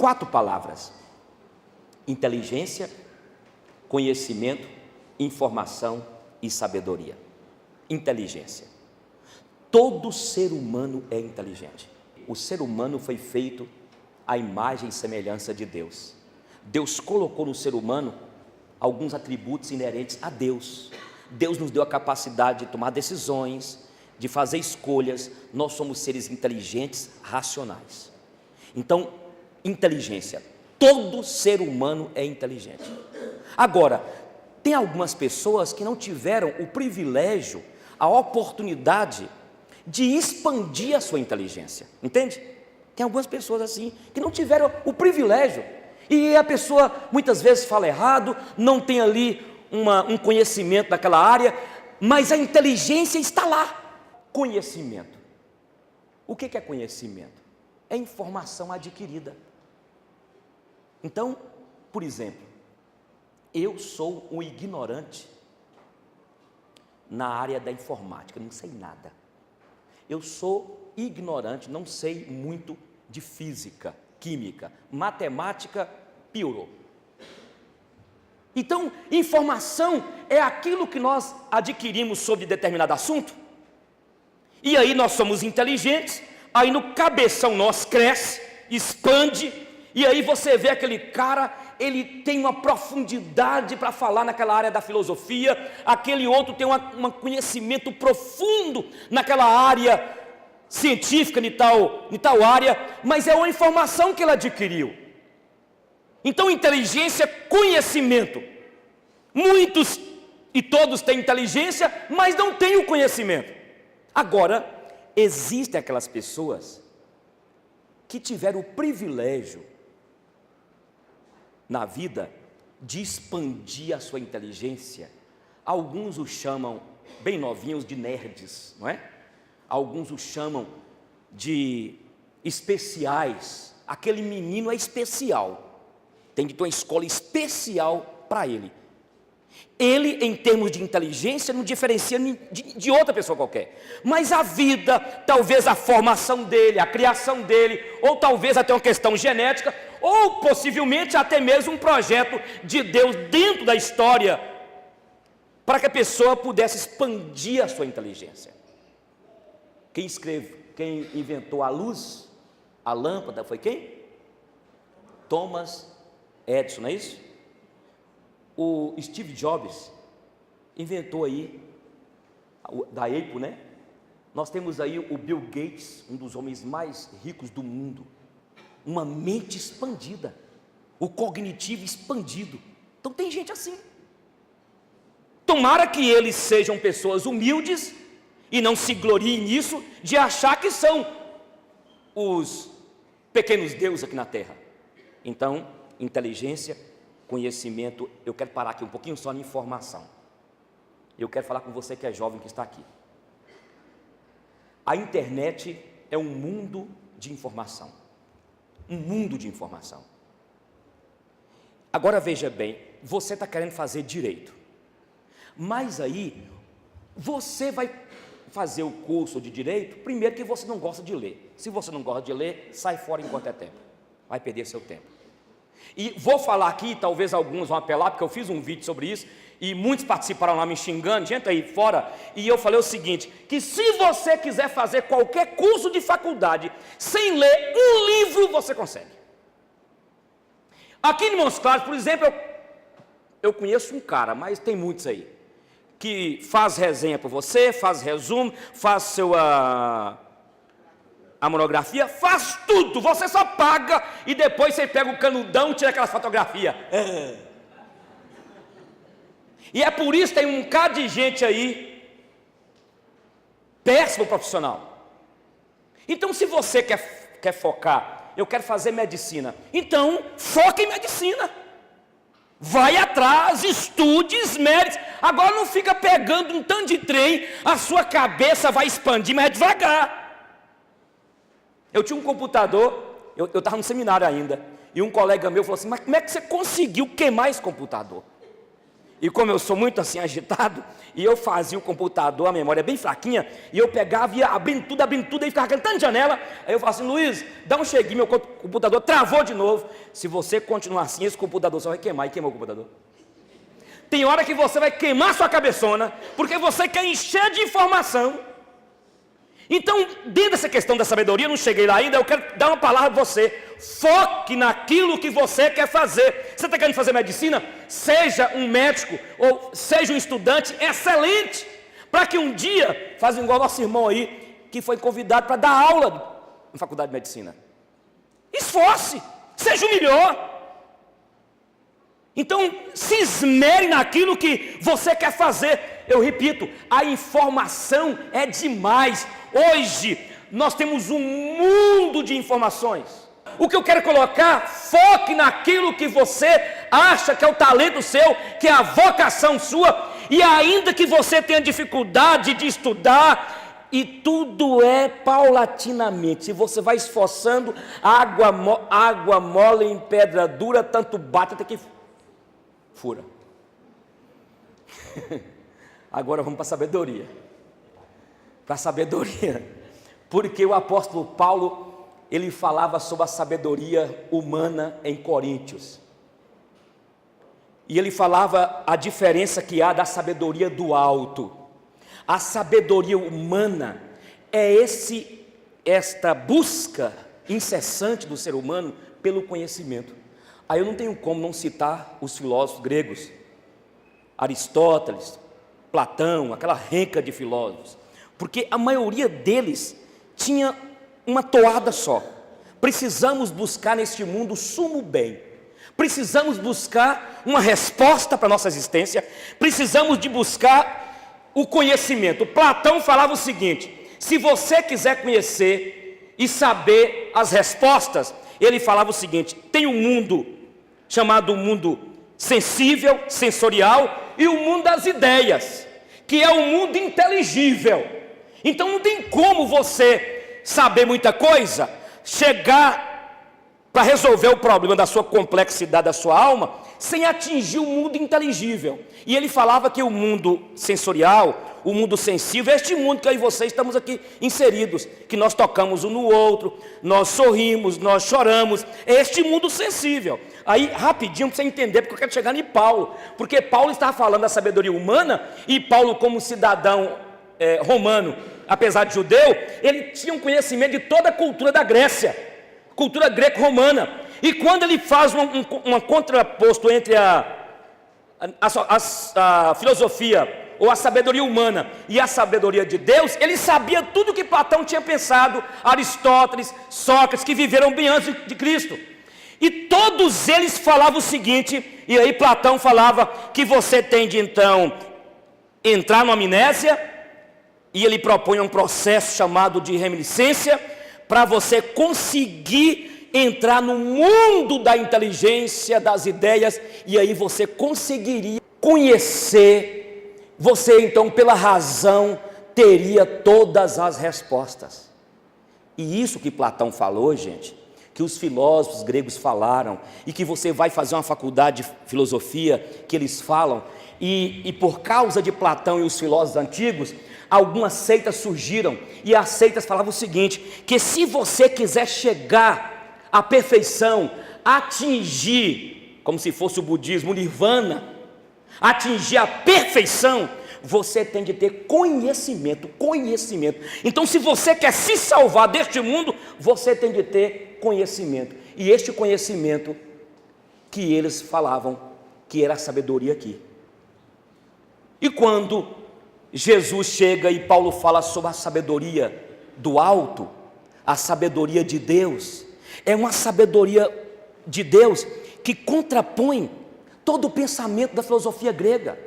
4 palavras: inteligência, conhecimento, informação e sabedoria. Inteligência. Todo ser humano é inteligente. O ser humano foi feito à imagem e semelhança de Deus. Deus colocou no ser humano alguns atributos inerentes a Deus. Deus nos deu a capacidade de tomar decisões, de fazer escolhas. Nós somos seres inteligentes, racionais. Então, inteligência. Todo ser humano é inteligente. Agora, tem algumas pessoas que não tiveram o privilégio, a oportunidade de expandir a sua inteligência, entende? Tem algumas pessoas assim, que não tiveram o privilégio, e a pessoa muitas vezes fala errado, não tem ali um conhecimento daquela área, mas a inteligência está lá. Conhecimento. O que é conhecimento? É informação adquirida. Então, por exemplo, eu sou um ignorante na área da informática, não sei nada. Eu sou ignorante, não sei muito de física, química, matemática, piorou. Então, informação é aquilo que nós adquirimos sobre determinado assunto, e aí nós somos inteligentes, aí no cabeção nosso cresce, expande, e aí você vê aquele cara, ele tem uma profundidade para falar naquela área da filosofia, aquele outro tem um conhecimento profundo naquela área científica, de tal área, mas é uma informação que ele adquiriu. Então, inteligência, conhecimento. Muitos e todos têm inteligência, mas não têm o conhecimento. Agora, existem aquelas pessoas que tiveram o privilégio na vida de expandir a sua inteligência. Alguns os chamam, bem novinhos, de nerds, não é? Alguns os chamam de especiais. Aquele menino é especial, tem que ter uma escola especial para ele. Ele, em termos de inteligência, não diferencia de outra pessoa qualquer. Mas a vida, talvez a formação dele, a criação dele, ou talvez até uma questão genética, ou possivelmente até mesmo um projeto de Deus dentro da história, para que a pessoa pudesse expandir a sua inteligência. Quem inventou a luz, a lâmpada, foi quem? Thomas Edison, não é isso? O Steve Jobs inventou aí, da Apple, né? Nós temos aí o Bill Gates, um dos homens mais ricos do mundo, uma mente expandida, o cognitivo expandido. Então tem gente assim. Tomara que eles sejam pessoas humildes e não se gloriem nisso, de achar que são os pequenos deuses aqui na terra. Então, inteligência, conhecimento. Eu quero parar aqui um pouquinho só na informação. Eu quero falar com você que é jovem, que está aqui. A internet é um mundo de informação. Um mundo de informação. Agora veja bem, você está querendo fazer direito, mas aí você vai fazer o curso de direito, primeiro que você não gosta de ler. Se você não gosta de ler, sai fora enquanto é tempo, vai perder seu tempo. E vou falar aqui, talvez alguns vão apelar, porque eu fiz um vídeo sobre isso, e muitos participaram lá me xingando, gente aí fora, e eu falei o seguinte, que se você quiser fazer qualquer curso de faculdade, sem ler um livro, você consegue. Aqui em Montes Claros, por exemplo, eu conheço um cara, mas tem muitos aí, que faz resenha para você, faz resumo, faz a monografia, faz tudo, você só paga e depois você pega o canudão e tira aquelas fotografias. E é por isso que tem um bocado de gente aí, péssimo profissional. Então, se você quer focar, eu quero fazer medicina, então foca em medicina. Vai atrás, estude, esmere. Agora não fica pegando um tanto de trem, a sua cabeça vai expandir, mas é devagar. Eu tinha um computador, eu estava no seminário ainda, e um colega meu falou assim, mas como é que você conseguiu queimar esse computador? E como eu sou muito assim agitado, e eu fazia o computador, a memória bem fraquinha, e eu pegava e ia abrindo tudo, e ficava cantando janela. Aí eu falava assim: Luiz, dá um cheguinho, meu computador travou de novo. Se você continuar assim, esse computador só vai queimar. E queimou o computador. Tem hora que você vai queimar sua cabeçona, porque você quer encher de informação. Então, dentro dessa questão da sabedoria, eu não cheguei lá ainda, eu quero dar uma palavra para você. Foque naquilo que você quer fazer. Você está querendo fazer medicina? Seja um médico ou seja um estudante excelente, para que um dia, faça igual nosso irmão aí, que foi convidado para dar aula na faculdade de medicina. Esforce, seja o melhor. Então, se esmere naquilo que você quer fazer. Eu repito, a informação é demais. Hoje, nós temos um mundo de informações. O que eu quero colocar, foque naquilo que você acha que é o talento seu, que é a vocação sua, e ainda que você tenha dificuldade de estudar, e tudo é paulatinamente. Se você vai esforçando, água mole em pedra dura, tanto bate até que fura. Agora vamos para a sabedoria. Para a sabedoria. Porque o apóstolo Paulo, ele falava sobre a sabedoria humana em Coríntios. E ele falava a diferença que há da sabedoria do alto. A sabedoria humana é esta busca incessante do ser humano pelo conhecimento. Aí eu não tenho como não citar os filósofos gregos, Aristóteles, Platão, aquela renca de filósofos, porque a maioria deles tinha uma toada só: precisamos buscar neste mundo o sumo bem, precisamos buscar uma resposta para a nossa existência, precisamos de buscar o conhecimento. Platão falava o seguinte: se você quiser conhecer e saber as respostas, ele falava o seguinte: tem um mundo chamado mundo sensível, sensorial, e o mundo das ideias, que é o mundo inteligível. Então não tem como você saber muita coisa, chegar para resolver o problema da sua complexidade, da sua alma, sem atingir o mundo inteligível. E ele falava que o mundo sensorial, o mundo sensível, é este mundo que eu e você estamos aqui inseridos, que nós tocamos um no outro, nós sorrimos, nós choramos, é este mundo sensível. Aí, rapidinho, para você entender, porque eu quero chegar em Paulo, porque Paulo estava falando da sabedoria humana, e Paulo, como cidadão romano, apesar de judeu, ele tinha um conhecimento de toda a cultura da Grécia, cultura greco-romana. E quando ele faz um contraposto entre a filosofia ou a sabedoria humana e a sabedoria de Deus, ele sabia tudo o que Platão tinha pensado, Aristóteles, Sócrates, que viveram bem antes de Cristo. E todos eles falavam o seguinte, e aí Platão falava que você tem de então entrar numa amnésia, e ele propõe um processo chamado de reminiscência, para você conseguir entrar no mundo da inteligência, das ideias, e aí você conseguiria conhecer, você então pela razão teria todas as respostas. E isso que Platão falou, gente, que os filósofos gregos falaram, e que você vai fazer uma faculdade de filosofia, que eles falam, e por causa de Platão e os filósofos antigos, algumas seitas surgiram, e as seitas falavam o seguinte, que se você quiser chegar à perfeição, atingir, como se fosse o budismo, o nirvana, atingir a perfeição, você tem de ter conhecimento. Então, se você quer se salvar deste mundo, você tem de ter conhecimento. E este conhecimento que eles falavam que era a sabedoria aqui. E quando Jesus chega e Paulo fala sobre a sabedoria do alto, a sabedoria de Deus, é uma sabedoria de Deus que contrapõe todo o pensamento da filosofia grega,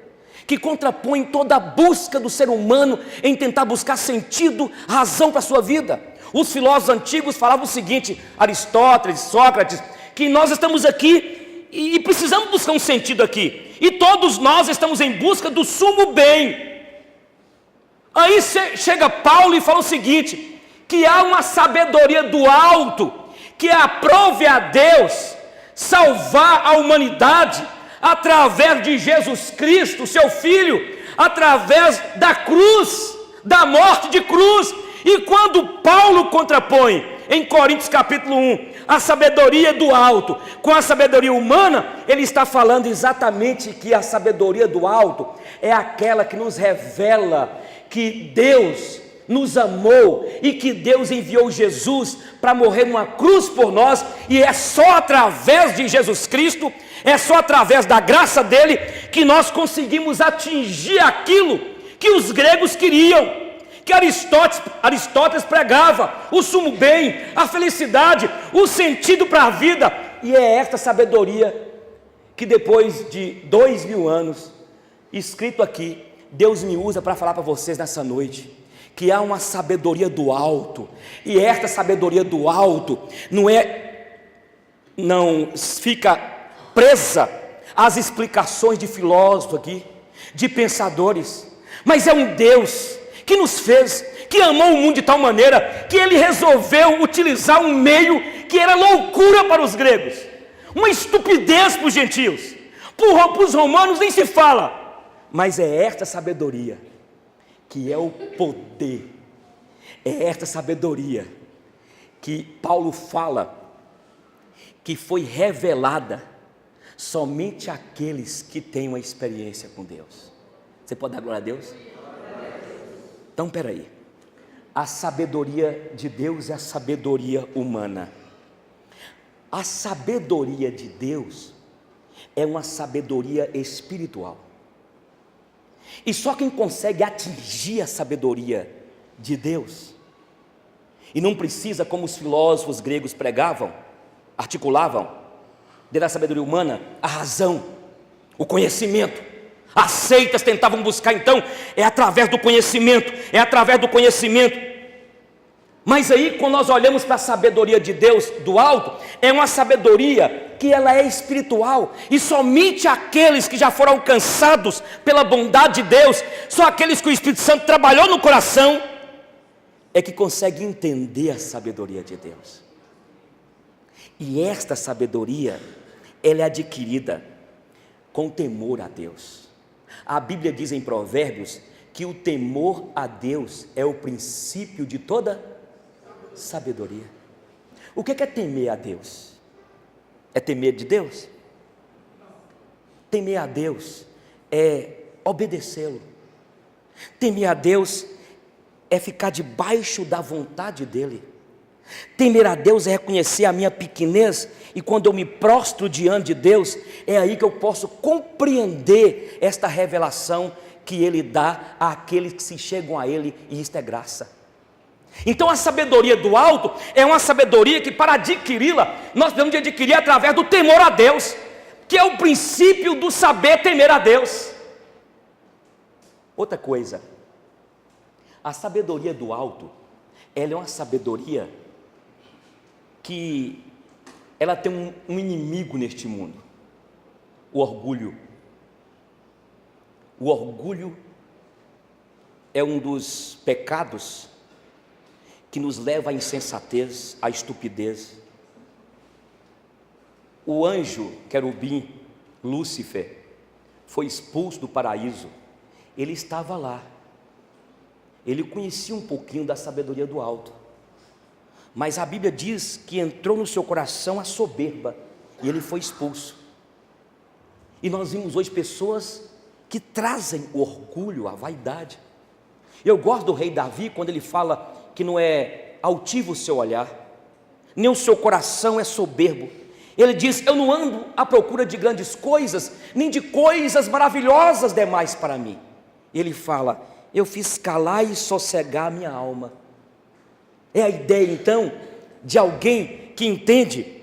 que contrapõe toda a busca do ser humano em tentar buscar sentido, razão para a sua vida. Os filósofos antigos falavam o seguinte, Aristóteles, Sócrates, que nós estamos aqui e precisamos buscar um sentido aqui, e todos nós estamos em busca do sumo bem. Aí chega Paulo e fala o seguinte, que há uma sabedoria do alto, que aprove a Deus salvar a humanidade através de Jesus Cristo, seu Filho, através da cruz, da morte de cruz. E quando Paulo contrapõe em Coríntios capítulo 1 a sabedoria do alto com a sabedoria humana, ele está falando exatamente que a sabedoria do alto é aquela que nos revela que Deus nos amou e que Deus enviou Jesus para morrer numa cruz por nós, e é só através de Jesus Cristo, é só através da graça dele que nós conseguimos atingir aquilo que os gregos queriam, que Aristóteles pregava: o sumo bem, a felicidade, o sentido para a vida. E é esta sabedoria que depois de 2000 anos, escrito aqui, Deus me usa para falar para vocês nessa noite, que há uma sabedoria do alto, e esta sabedoria do alto não fica presa às explicações de filósofos aqui, de pensadores, mas é um Deus que nos fez, que amou o mundo de tal maneira, que ele resolveu utilizar um meio que era loucura para os gregos, uma estupidez para os gentios, para os romanos nem se fala, mas é esta sabedoria que é o poder, é esta sabedoria que Paulo fala, que foi revelada somente àqueles que têm uma experiência com Deus. Você pode dar glória a Deus? Então, peraí, a sabedoria de Deus é a sabedoria humana. A sabedoria de Deus é uma sabedoria espiritual. E só quem consegue atingir a sabedoria de Deus, e não precisa, como os filósofos gregos pregavam, articulavam, dentro da sabedoria humana, a razão, o conhecimento. As seitas tentavam buscar, então, é através do conhecimento, é através do conhecimento. Mas aí, quando nós olhamos para a sabedoria de Deus do alto, é uma sabedoria que ela é espiritual, e somente aqueles que já foram alcançados pela bondade de Deus, só aqueles que o Espírito Santo trabalhou no coração, é que conseguem entender a sabedoria de Deus. E esta sabedoria, ela é adquirida com temor a Deus. A Bíblia diz em Provérbios que o temor a Deus é o princípio de toda sabedoria. O que é temer a Deus? É temer de Deus? Temer a Deus é obedecê-lo. Temer a Deus é ficar debaixo da vontade dEle. Temer a Deus é reconhecer a minha pequenez, e quando eu me prostro diante de Deus, é aí que eu posso compreender esta revelação que Ele dá àqueles que se chegam a Ele, e isto é graça. Então a sabedoria do alto é uma sabedoria que, para adquiri-la, nós devemos de adquirir através do temor a Deus, que é o princípio do saber temer a Deus. Outra coisa, a sabedoria do alto, ela é uma sabedoria que ela tem um inimigo neste mundo: o orgulho. O orgulho é um dos pecados que nos leva à insensatez, à estupidez. O anjo querubim, Lúcifer, foi expulso do paraíso. Ele estava lá, ele conhecia um pouquinho da sabedoria do alto, mas a Bíblia diz que entrou no seu coração a soberba, e ele foi expulso. E nós vimos hoje pessoas que trazem o orgulho, a vaidade. Eu gosto do rei Davi, quando ele fala que não é altivo o seu olhar, nem o seu coração é soberbo. Ele diz: eu não ando à procura de grandes coisas, nem de coisas maravilhosas demais para mim. E ele fala: eu fiz calar e sossegar a minha alma. É a ideia então de alguém que entende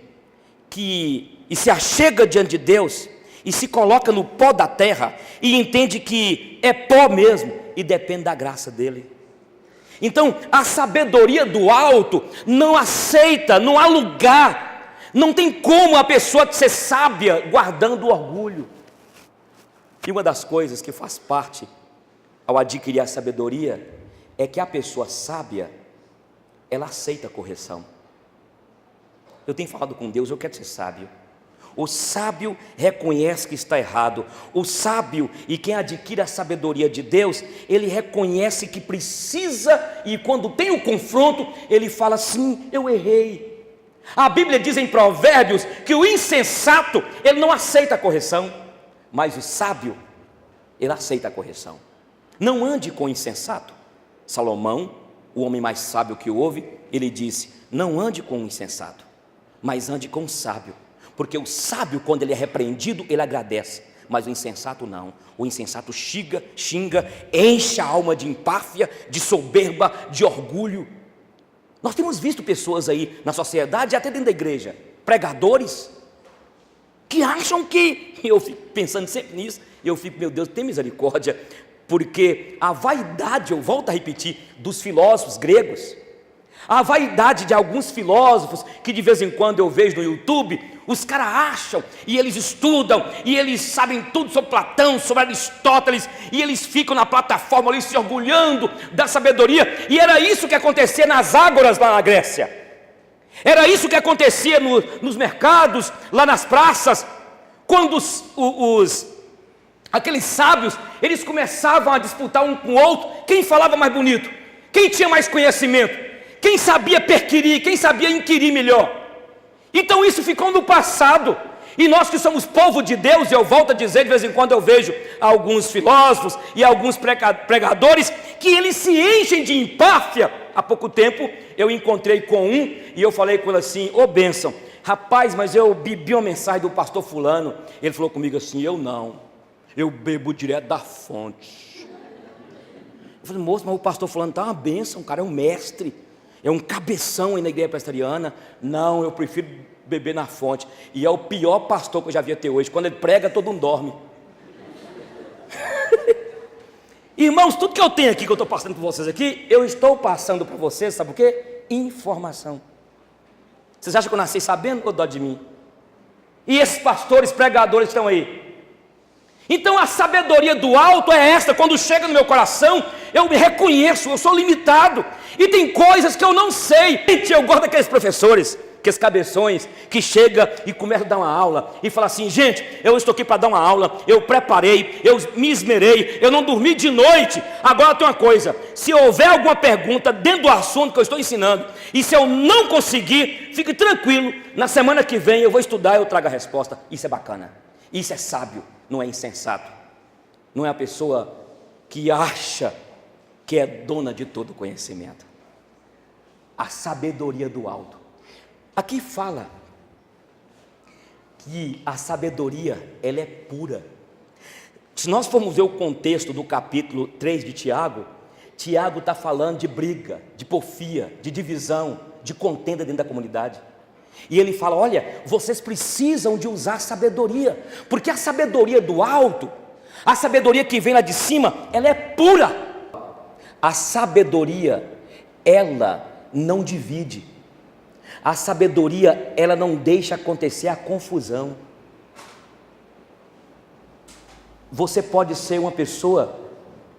e se achega diante de Deus, e se coloca no pó da terra, e entende que é pó mesmo, e depende da graça dele. Então a sabedoria do alto não aceita, não há lugar, não tem como a pessoa ser sábia guardando o orgulho. E uma das coisas que faz parte ao adquirir a sabedoria é que a pessoa sábia, ela aceita a correção. Eu tenho falado com Deus: eu quero ser sábio. O sábio reconhece que está errado. O sábio e quem adquire a sabedoria de Deus, ele reconhece que precisa, e quando tem o confronto, ele fala: sim, eu errei. A Bíblia diz em Provérbios que o insensato, ele não aceita a correção, mas o sábio, ele aceita a correção. Não ande com o insensato. Salomão, o homem mais sábio que houve, ele disse: não ande com o insensato, mas ande com o sábio. Porque o sábio, quando ele é repreendido, ele agradece, mas o insensato não. O insensato xinga, enche a alma de empáfia, de soberba, de orgulho. Nós temos visto pessoas aí na sociedade, até dentro da igreja, pregadores, que acham que, eu fico pensando sempre nisso, eu fico, meu Deus, tem misericórdia, porque a vaidade, eu volto a repetir, dos filósofos gregos, a vaidade de alguns filósofos, que de vez em quando eu vejo no YouTube, os caras acham, e eles estudam, e eles sabem tudo sobre Platão, sobre Aristóteles, e eles ficam na plataforma ali se orgulhando da sabedoria, e era isso que acontecia nas ágoras lá na Grécia, era isso que acontecia nos mercados, lá nas praças, quando aqueles sábios, eles começavam a disputar um com o outro, quem falava mais bonito, quem tinha mais conhecimento, quem sabia perquirir, quem sabia inquirir melhor. Então isso ficou no passado, e nós que somos povo de Deus, e eu volto a dizer, de vez em quando eu vejo alguns filósofos e alguns pregadores, que eles se enchem de empáfia. Há pouco tempo eu encontrei com um, e eu falei com ele assim: ô bênção, rapaz, mas eu bebi uma mensagem do pastor fulano. Ele falou comigo assim: eu não, eu bebo direto da fonte. Eu falei: moço, mas o pastor fulano está uma bênção, o cara é um mestre, é um cabeção aí na igreja presbiteriana. Não, eu prefiro beber na fonte. E é o pior pastor que eu já vi até hoje. Quando ele prega, todo mundo dorme. Irmãos, tudo que eu tenho aqui, que eu estou passando para vocês aqui, eu estou passando para vocês, sabe o quê? Informação. Vocês acham que eu nasci sabendo ou dó de mim? E esses pastores, pregadores estão aí. Então a sabedoria do alto é esta: quando chega no meu coração, eu me reconheço, eu sou limitado, e tem coisas que eu não sei. Eu gosto daqueles professores, aqueles cabeções, que chega e começa a dar uma aula, e fala assim: gente, eu estou aqui para dar uma aula, eu preparei, eu me esmerei, eu não dormi de noite. Agora tem uma coisa: se houver alguma pergunta dentro do assunto que eu estou ensinando, e se eu não conseguir, fique tranquilo, na semana que vem eu vou estudar e eu trago a resposta. Isso é bacana, isso é sábio. Não é insensato, não é a pessoa que acha que é dona de todo conhecimento. A sabedoria do alto. Aqui fala que a sabedoria, ela é pura. Se nós formos ver o contexto do capítulo 3 de Tiago, Tiago está falando de briga, de porfia, de divisão, de contenda dentro da comunidade. E ele fala: olha, vocês precisam de usar sabedoria, porque a sabedoria do alto, a sabedoria que vem lá de cima, ela é pura. A sabedoria, ela não divide. A sabedoria, ela não deixa acontecer a confusão. Você pode ser uma pessoa,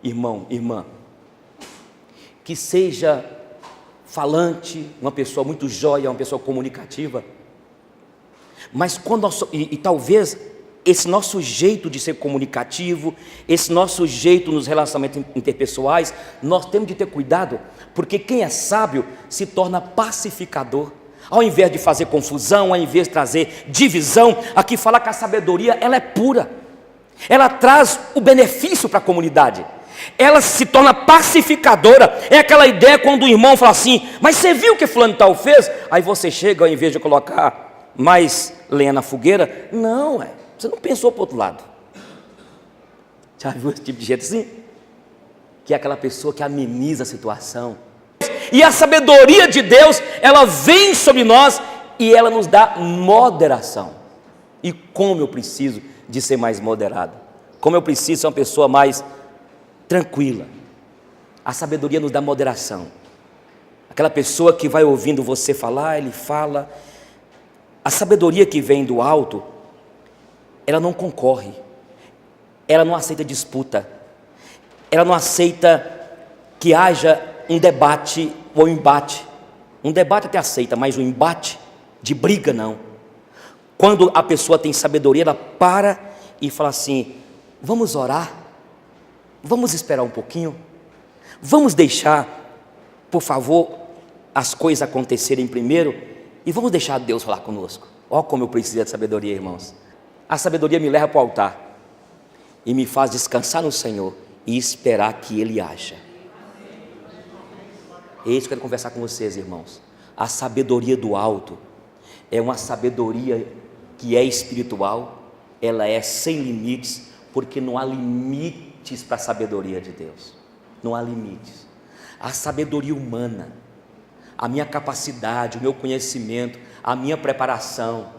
irmão, irmã, que seja falante, uma pessoa muito jóia, uma pessoa comunicativa, mas quando talvez esse nosso jeito de ser comunicativo, esse nosso jeito nos relacionamentos interpessoais, nós temos de ter cuidado, porque quem é sábio se torna pacificador. Ao invés de fazer confusão, ao invés de trazer divisão, aqui fala que a sabedoria, ela é pura, ela traz o benefício para a comunidade, ela se torna pacificadora. É aquela ideia quando o irmão fala assim: mas você viu o que fulano tal fez? Aí você chega, ao invés de colocar mais lenha na fogueira, não, você não pensou para o outro lado. Já viu esse tipo de gente assim? Que é aquela pessoa que ameniza a situação. E a sabedoria de Deus, ela vem sobre nós e ela nos dá moderação. E como eu preciso de ser mais moderado, como eu preciso ser uma pessoa mais tranquila. A sabedoria nos dá moderação. Aquela pessoa que vai ouvindo você falar, ele fala. A sabedoria que vem do alto, ela não concorre, ela não aceita disputa, ela não aceita que haja um debate ou um embate. Um debate até aceita, mas um embate de briga não. Quando a pessoa tem sabedoria, ela para e fala assim: vamos orar, vamos esperar um pouquinho, vamos deixar, por favor, as coisas acontecerem primeiro e vamos deixar Deus falar conosco. Ó, como eu preciso de sabedoria, irmãos. A sabedoria me leva para o altar e me faz descansar no Senhor e esperar que Ele haja. É isso que eu quero conversar com vocês, irmãos. A sabedoria do alto é uma sabedoria que é espiritual, ela é sem limites, porque não há limites para a sabedoria de Deus. Não há limites. A sabedoria humana, a minha capacidade, o meu conhecimento, a minha preparação,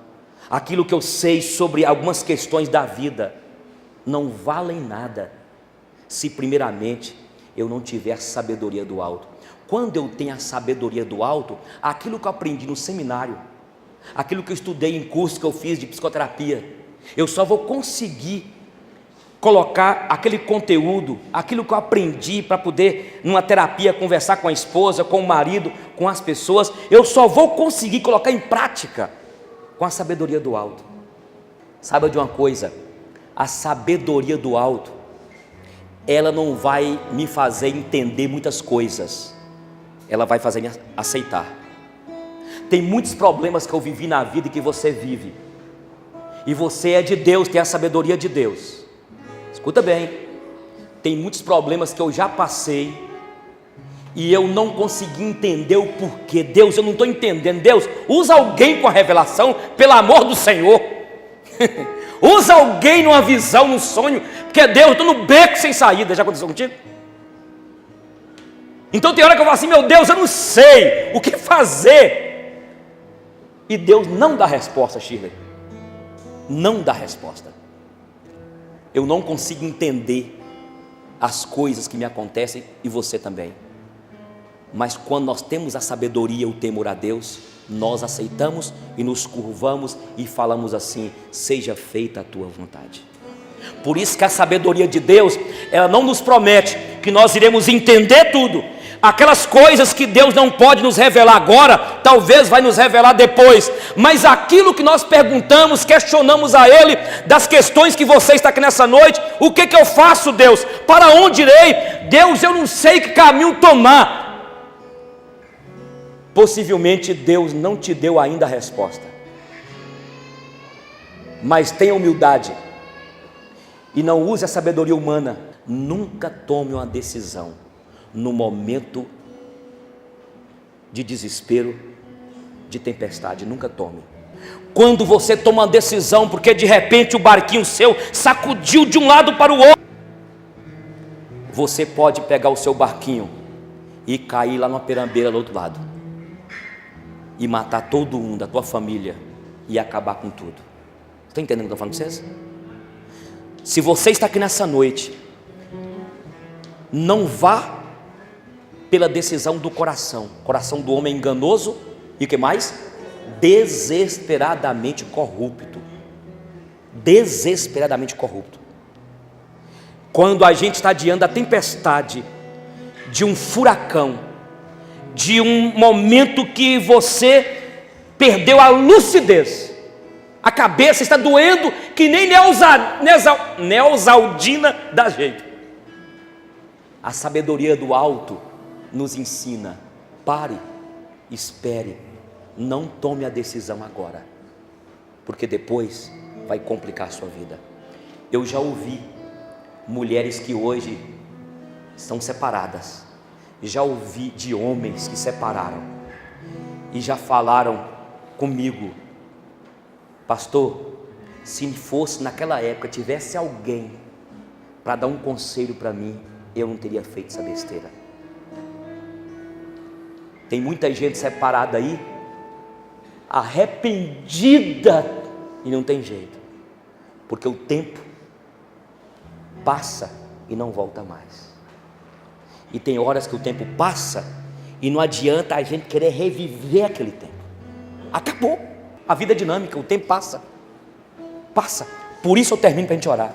aquilo que eu sei sobre algumas questões da vida, não valem nada se primeiramente eu não tiver a sabedoria do alto. Quando eu tenho a sabedoria do alto, aquilo que eu aprendi no seminário, aquilo que eu estudei em curso que eu fiz de psicoterapia, eu só vou conseguir colocar aquele conteúdo, aquilo que eu aprendi para poder, numa terapia, conversar com a esposa, com o marido, com as pessoas, eu só vou conseguir colocar em prática com a sabedoria do alto. Saiba de uma coisa, a sabedoria do alto, ela não vai me fazer entender muitas coisas, ela vai fazer me aceitar. Tem muitos problemas que eu vivi na vida e que você vive, e você é de Deus, tem a sabedoria de Deus. Escuta bem, tem muitos problemas que eu já passei e eu não consegui entender o porquê. Deus, eu não estou entendendo. Deus, usa alguém com a revelação, pelo amor do Senhor. Usa alguém numa visão, num sonho, porque Deus, eu estou no beco sem saída. Já aconteceu contigo? Então tem hora que eu falo assim: meu Deus, eu não sei o que fazer, e Deus não dá resposta. Shirley, não dá resposta. Eu não consigo entender as coisas que me acontecem, e você também. Mas quando nós temos a sabedoria, o temor a Deus, nós aceitamos e nos curvamos e falamos assim: seja feita a tua vontade. Por isso que a sabedoria de Deus, ela não nos promete que nós iremos entender tudo. Aquelas coisas que Deus não pode nos revelar agora, talvez vai nos revelar depois. Mas aquilo que nós perguntamos, questionamos a Ele, das questões que você está aqui nessa noite: o que eu faço, Deus? Para onde irei? Deus, eu não sei que caminho tomar. Possivelmente Deus não te deu ainda a resposta, mas tenha humildade e não use a sabedoria humana. Nunca tome uma decisão no momento de desespero, de tempestade. Nunca tome. Quando você toma uma decisão porque de repente o barquinho seu sacudiu de um lado para o outro, você pode pegar o seu barquinho e cair lá numa perambeira do outro lado e matar todo mundo da tua família e acabar com tudo. Está entendendo o que eu estou falando para vocês? Se você está aqui nessa noite, não vá pela decisão do coração. O coração do homem é enganoso e o que mais? Desesperadamente corrupto. Desesperadamente corrupto. Quando a gente está diante da tempestade, de um furacão, de um momento que você perdeu a lucidez, a cabeça está doendo que nem Neosaldina dá jeito. A sabedoria do alto nos ensina: pare, espere, não tome a decisão agora, porque depois vai complicar a sua vida. Eu já ouvi mulheres que hoje estão separadas, já ouvi de homens que separaram e já falaram comigo: pastor, se fosse naquela época, tivesse alguém para dar um conselho para mim, eu não teria feito essa besteira. Tem muita gente separada aí, arrependida, e não tem jeito, porque o tempo passa e não volta mais. E tem horas que o tempo passa e não adianta a gente querer reviver aquele tempo. Acabou. A vida é dinâmica, o tempo passa. Passa. Por isso eu termino para a gente orar.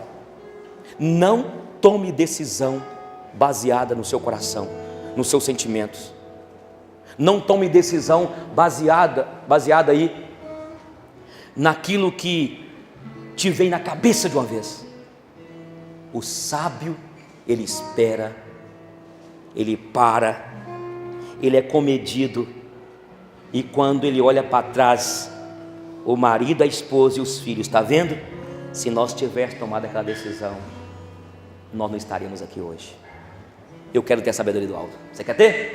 Não tome decisão baseada no seu coração, nos seus sentimentos. Não tome decisão baseada aí naquilo que te vem na cabeça de uma vez. O sábio, ele espera, ele para, ele é comedido, e quando ele olha para trás, o marido, a esposa e os filhos, está vendo? Se nós tivéssemos tomado aquela decisão, nós não estaríamos aqui hoje. Eu quero ter a sabedoria do alto. Você quer ter?